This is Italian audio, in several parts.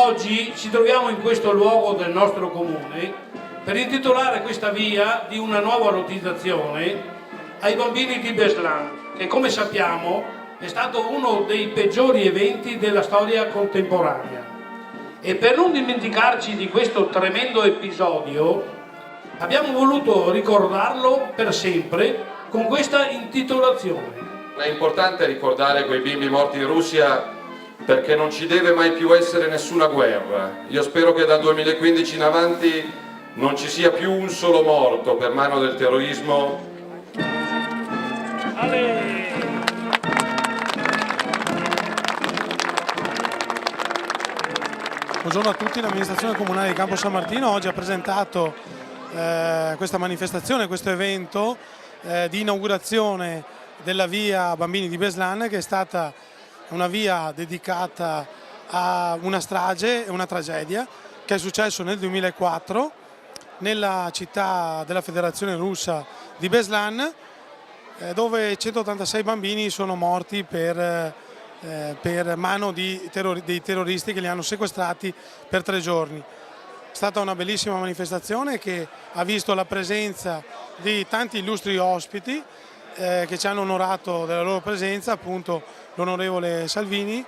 Oggi ci troviamo in questo luogo del nostro comune per intitolare questa via di una nuova lottizzazione ai bambini di Beslan, che come sappiamo è stato uno dei peggiori eventi della storia contemporanea. E per non dimenticarci di questo tremendo episodio, abbiamo voluto ricordarlo per sempre con questa intitolazione. È importante ricordare quei bimbi morti in Russia perché non ci deve mai più essere nessuna guerra. Io spero che dal 2015 in avanti non ci sia più un solo morto per mano del terrorismo. Buongiorno a tutti, l'amministrazione comunale di Campo San Martino oggi ha presentato questa manifestazione, questo evento di inaugurazione della via Bambini di Beslan, che è stata una via dedicata a una strage e una tragedia che è successo nel 2004 nella città della Federazione Russa di Beslan, dove 186 bambini sono morti per mano dei terroristi che li hanno sequestrati per 3 giorni. È stata una bellissima manifestazione che ha visto la presenza di tanti illustri ospiti che ci hanno onorato della loro presenza, appunto l'onorevole Salvini,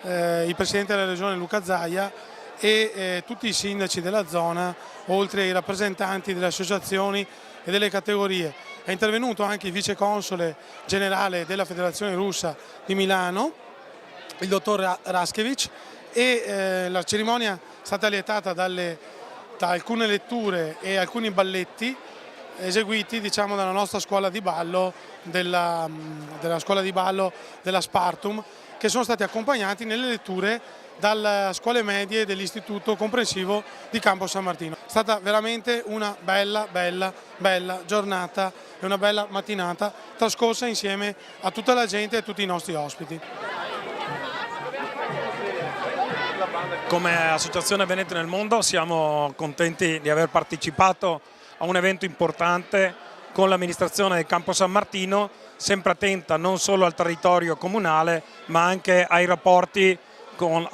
il presidente della regione Luca Zaia e tutti i sindaci della zona, oltre ai rappresentanti delle associazioni e delle categorie. È intervenuto anche il viceconsole generale della Federazione Russa di Milano, il dottor Raskevich, e la cerimonia è stata lietata da alcune letture e alcuni balletti eseguiti, diciamo, dalla nostra scuola di ballo, della scuola di ballo della Spartum, che sono stati accompagnati nelle letture dalle scuole medie dell'istituto comprensivo di Campo San Martino. È stata veramente una bella giornata e una bella mattinata trascorsa insieme a tutta la gente e a tutti i nostri ospiti. Come Associazione Veneti nel Mondo siamo contenti di aver partecipato a un evento importante con l'amministrazione del Campo San Martino, sempre attenta non solo al territorio comunale ma anche ai rapporti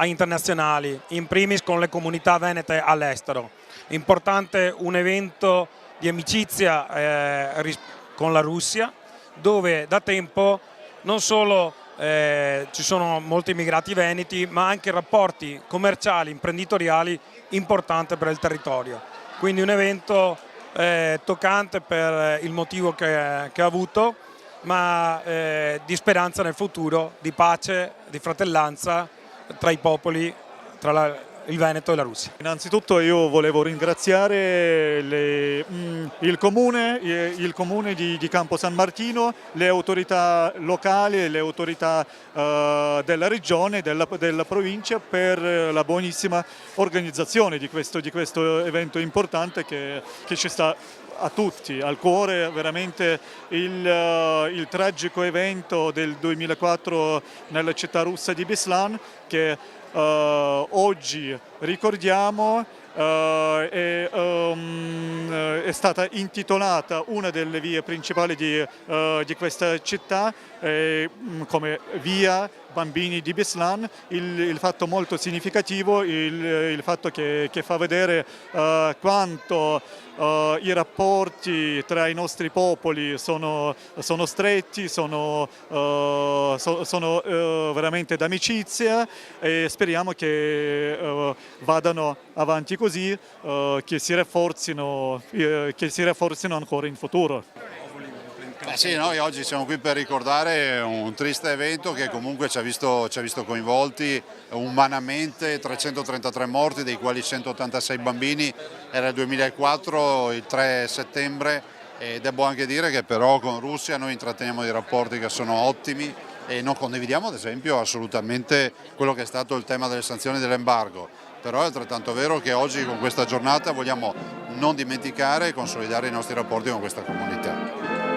internazionali, in primis con le comunità venete all'estero. Importante un evento di amicizia con la Russia, dove da tempo non solo ci sono molti immigrati veneti, ma anche rapporti commerciali, imprenditoriali importanti per il territorio. Quindi un evento toccante per il motivo che ha avuto, ma di speranza nel futuro, di pace, di fratellanza tra i popoli, tra il Veneto e la Russia. Innanzitutto io volevo ringraziare il comune di Campo San Martino, le autorità locali, le autorità della regione, della provincia per la buonissima organizzazione di questo evento importante che ci sta a tutti al cuore. Veramente il tragico evento del 2004 nella città russa di Beslan, che oggi ricordiamo, è stata intitolata una delle vie principali di questa città come via Bambini di Beslan. Il fatto molto significativo, il fatto che fa vedere quanto i rapporti tra i nostri popoli sono stretti, sono veramente d'amicizia, e speriamo che vadano avanti così, che si rafforzino ancora in futuro. Sì, noi oggi siamo qui per ricordare un triste evento che comunque ci ha visto coinvolti umanamente, 333 morti, dei quali 186 bambini. Era il 2004, il 3 settembre, e devo anche dire che però con Russia noi intratteniamo dei rapporti che sono ottimi e non condividiamo ad esempio assolutamente quello che è stato il tema delle sanzioni e dell'embargo. Però è altrettanto vero che oggi con questa giornata vogliamo non dimenticare e consolidare i nostri rapporti con questa comunità.